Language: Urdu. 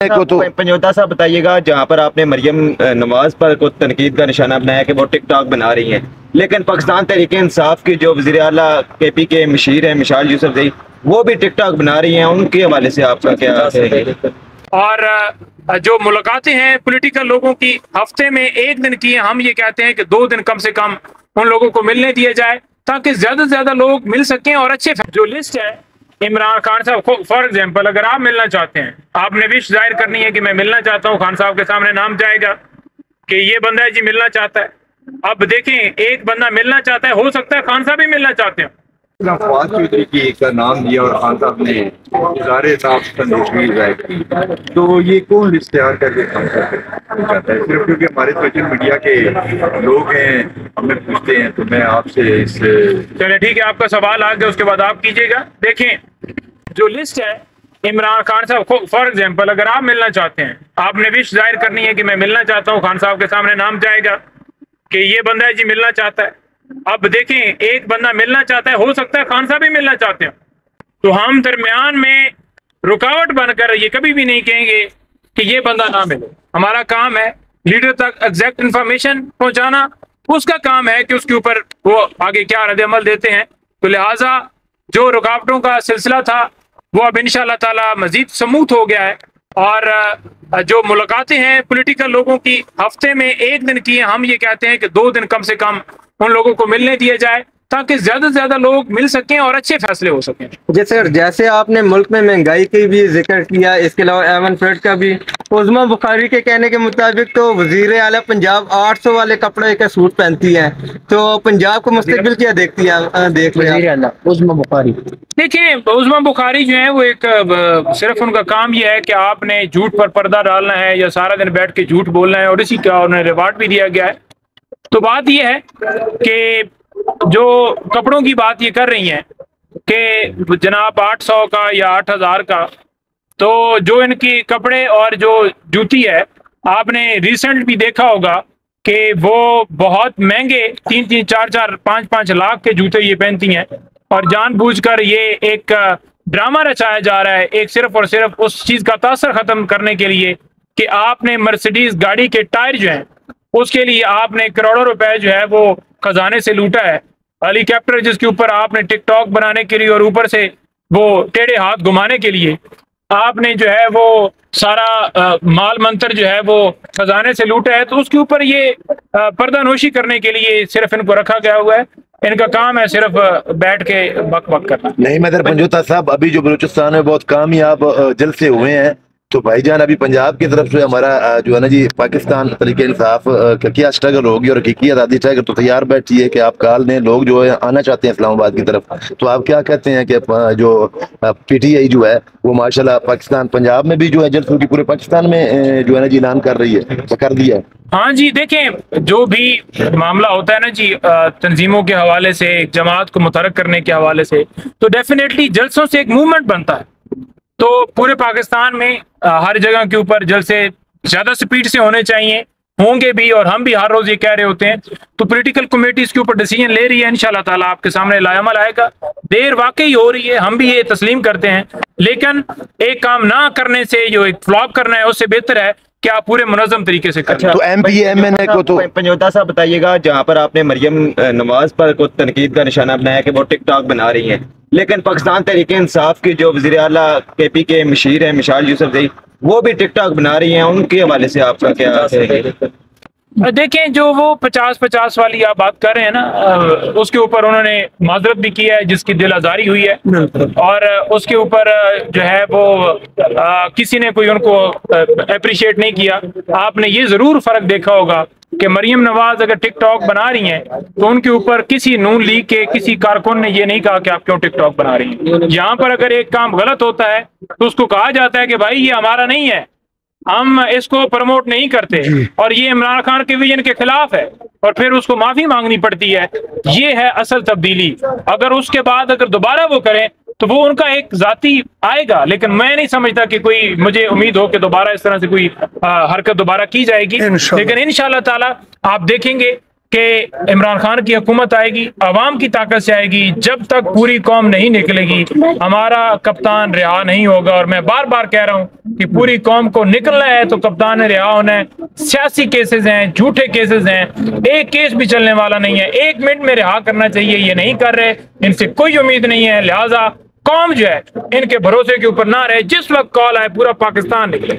کو تو پنجوتا صاحب بتائیے گا، جہاں پر آپ نے مریم نواز پر کو تنقید کا نشانہ بنایا کہ وہ ٹک ٹاک بنا رہی ہیں، لیکن پاکستان تحریک انصاف کی جو وزیر اعلیٰ کے پی کے مشیر ہیں مشال یوسفزئی، وہ بھی ٹک ٹاک بنا رہی ہیں، ان کے حوالے سے آپ کا کیا ہے؟ اور جو ملاقاتیں ہیں پولیٹیکل لوگوں کی ہفتے میں ایک دن کی ہیں، ہم یہ کہتے ہیں کہ 2 دن کم سے کم ان لوگوں کو ملنے دیا جائے تاکہ زیادہ سے زیادہ لوگ مل سکیں اور اچھے جو لسٹ ہے عمران خان صاحب فار ایگزامپل، اگر آپ ملنا چاہتے ہیں، آپ نے وش ظاہر کرنی ہے کہ میں ملنا چاہتا ہوں، خان صاحب کے سامنے نام جائے گا کہ یہ بندہ ہے جی ملنا چاہتا ہے۔ اب دیکھیں ایک بندہ ملنا چاہتا ہے، ہو سکتا ہے خان صاحب بھی ملنا چاہتے ہیں۔ فواد چودھری کی کا نام دیا اور خان صاحب نے اظہار تشویش ظاہر کی، تو یہ کون لسٹ تیار کر کے کام کرتا ہے؟ صرف کیونکہ ہمارے سوشل میڈیا کے لوگ ہیں ہمیں پوچھتے ہیں، تو میں آپ سے اس چلے ٹھیک ہے، آپ کا سوال آ گیا، اس کے بعد آپ کیجیے گا۔ دیکھیں جو لسٹ ہے عمران خان صاحب فار ایگزامپل، اگر آپ ملنا چاہتے ہیں، آپ نے وش ظاہر کرنی ہے کہ میں ملنا چاہتا ہوں، خان صاحب کے سامنے نام جائے گا کہ یہ بندہ ہے جی ملنا چاہتا ہے۔ اب دیکھیں ایک بندہ ملنا چاہتا ہے، ہو سکتا ہے خان صاحب بھی ملنا چاہتے ہیں، تو ہم درمیان میں رکاوٹ بن کر یہ کبھی بھی نہیں کہیں گے کہ یہ بندہ نہ ملے۔ ہمارا کام ہے لیڈر تک ایگزیکٹ انفارمیشن پہنچانا، اس کا کام ہے کہ اس کے اوپر وہ آگے کیا رد عمل دیتے ہیں۔ تو لہٰذا جو رکاوٹوں کا سلسلہ تھا وہ اب انشاءاللہ تعالی مزید سموتھ ہو گیا ہے، اور جو ملاقاتیں ہیں پولیٹیکل لوگوں کی ہفتے میں ایک دن کی ہیں، ہم یہ کہتے ہیں کہ 2 دن کم سے کم ان لوگوں کو ملنے دیا جائے تاکہ زیادہ سے زیادہ لوگ مل سکیں اور اچھے فیصلے ہو سکیں۔ جی سر، جیسے آپ نے ملک میں مہنگائی کی بھی ذکر کیا، اس کے علاوہ ایون فیڈ کا بھی، عظمیٰ بخاری کے کہنے کے مطابق تو وزیر اعلیٰ پنجاب 800 والے کپڑے کا سوٹ پہنتی ہیں، تو پنجاب کو مستقبل کیا دیکھتی ہے؟ دیکھ رہے ہیں عظمیٰ بخاری؟ دیکھیں عظمیٰ بخاری جو ہیں وہ ایک صرف ان کا کام یہ ہے کہ آپ نے جھوٹ پر پردہ ڈالنا ہے یا سارا دن بیٹھ کے جھوٹ بولنا ہے، اور اسی کا انہیں ریوارڈ بھی دیا گیا ہے۔ تو بات یہ ہے کہ جو کپڑوں کی بات یہ کر رہی ہیں کہ جناب 800 کا یا 8000 کا، تو جو ان کی کپڑے اور جو جوتی ہے آپ نے ریسنٹ بھی دیکھا ہوگا کہ وہ بہت مہنگے 3-3 4-4 5-5 لاکھ کے جوتے یہ پہنتی ہیں، اور جان بوجھ کر یہ ایک ڈرامہ رچایا جا رہا ہے، ایک صرف اور صرف اس چیز کا تاثر ختم کرنے کے لیے کہ آپ نے مرسیڈیز گاڑی کے ٹائر جو ہیں اس کے لیے آپ نے کروڑوں روپے جو ہے وہ خزانے سے لوٹا ہے۔ ہیلی کاپٹر جس کے اوپر آپ نے ٹک ٹاک بنانے کے لیے اور اوپر سے وہ ٹیڑھے ہاتھ گھمانے کے لیے آپ نے جو ہے وہ سارا مال منتر جو ہے وہ خزانے سے لوٹا ہے، تو اس کے اوپر یہ پردہ نوشی کرنے کے لیے صرف ان کو رکھا گیا ہوا ہے۔ ان کا کام ہے صرف بیٹھ کے بک بک کرنا۔ نہیں مدر پنجوتا صاحب، ابھی جو بلوچستان میں بہت کامیاب جلسے ہوئے ہیں، تو بھائی جان ابھی پنجاب کی طرف سے ہمارا جو ہے نا جی پاکستان تحریک انصاف کا کیا اسٹرگل ہوگی، اور حقیقی آزادی اسٹرگل تو تیار بیٹھی ہے کہ آپ کال نے لوگ جو ہے آنا چاہتے ہیں اسلام آباد کی طرف، تو آپ کیا کہتے ہیں کہ جو پی ٹی آئی جو ہے وہ ماشاءاللہ پاکستان پنجاب میں بھی جو ہے جلسوں کی پورے پاکستان میں جو ہے نا جی اعلان کر رہی ہے، کر دیا ہے؟ ہاں جی، دیکھیں جو بھی معاملہ ہوتا ہے نا جی تنظیموں کے حوالے سے، جماعت کو متحرک کرنے کے حوالے سے، تو ڈیفینیٹلی جلسوں سے ایک موومنٹ بنتا ہے۔ تو پورے پاکستان میں ہر جگہ کے اوپر جلسے زیادہ سپیڈ سے ہونے چاہیے، ہوں گے بھی، اور ہم بھی ہر روز یہ کہہ رہے ہوتے ہیں۔ تو پولیٹیکل کمیٹی اس کے اوپر ڈیسیجن لے رہی ہے، انشاءاللہ تعالیٰ آپ کے سامنے لایا عمل آئے گا۔ دیر واقعی ہو رہی ہے، ہم بھی یہ تسلیم کرتے ہیں، لیکن ایک کام نہ کرنے سے جو ایک فلاپ کرنا ہے اس سے بہتر ہے کہ آپ پورے منظم طریقے سے کریں۔ تو ایم پی ایم این اے کو تو پنجوتا صاحب بتائیے گا، جہاں پر آپ نے مریم نواز پر کو تنقید کا نشانہ بنایا کہ وہ ٹک ٹاک بنا رہی ہیں، لیکن پاکستان تحریک انصاف کی جو وزیر اعلیٰ کے پی کے مشیر ہیں مشال یوسفزئی، وہ بھی ٹک ٹاک بنا رہی ہیں، ان کے حوالے سے آپ کا کیا ہے؟ دیکھیں جو وہ 50-50 والی آپ بات کر رہے ہیں نا، اس کے اوپر انہوں نے معذرت بھی کی ہے جس کی دل آزاری ہوئی ہے، اور اس کے اوپر جو ہے وہ کسی نے کوئی ان کو اپریشیٹ نہیں کیا۔ آپ نے یہ ضرور فرق دیکھا ہوگا کہ مریم نواز اگر ٹک ٹاک بنا رہی ہیں تو ان کے اوپر کسی نون لیگ کے کسی کارکن نے یہ نہیں کہا کہ آپ کیوں ٹک ٹاک بنا رہی ہیں۔ یہاں پر اگر ایک کام غلط ہوتا ہے تو اس کو کہا جاتا ہے کہ بھائی یہ ہمارا نہیں ہے، ہم اس کو پروموٹ نہیں کرتے، اور یہ عمران خان کے ویژن کے خلاف ہے، اور پھر اس کو معافی مانگنی پڑتی ہے۔ یہ ہے اصل تبدیلی۔ اگر اس کے بعد اگر دوبارہ وہ کریں تو وہ ان کا ایک ذاتی آئے گا، لیکن میں نہیں سمجھتا کہ کوئی، مجھے امید ہو کہ دوبارہ اس طرح سے کوئی حرکت دوبارہ کی جائے گی، لیکن انشاءاللہ تعالی آپ دیکھیں گے کہ عمران خان کی حکومت آئے گی، عوام کی طاقت سے آئے گی، جب تک پوری قوم نہیں نکلے گی ہمارا کپتان رہا نہیں ہوگا۔ اور میں بار بار کہہ رہا ہوں کہ پوری قوم کو نکلنا ہے تو کپتان نے رہا ہونا ہے۔ سیاسی کیسز ہیں، جھوٹے کیسز ہیں، ایک کیس بھی چلنے والا نہیں ہے، 1 منٹ میں رہا کرنا چاہیے، یہ نہیں کر رہے، ان سے کوئی امید نہیں ہے، لہٰذا قوم جو ہے ان کے بھروسے کے اوپر نہ رہے، جس وقت کال آئے پورا پاکستان نکلے۔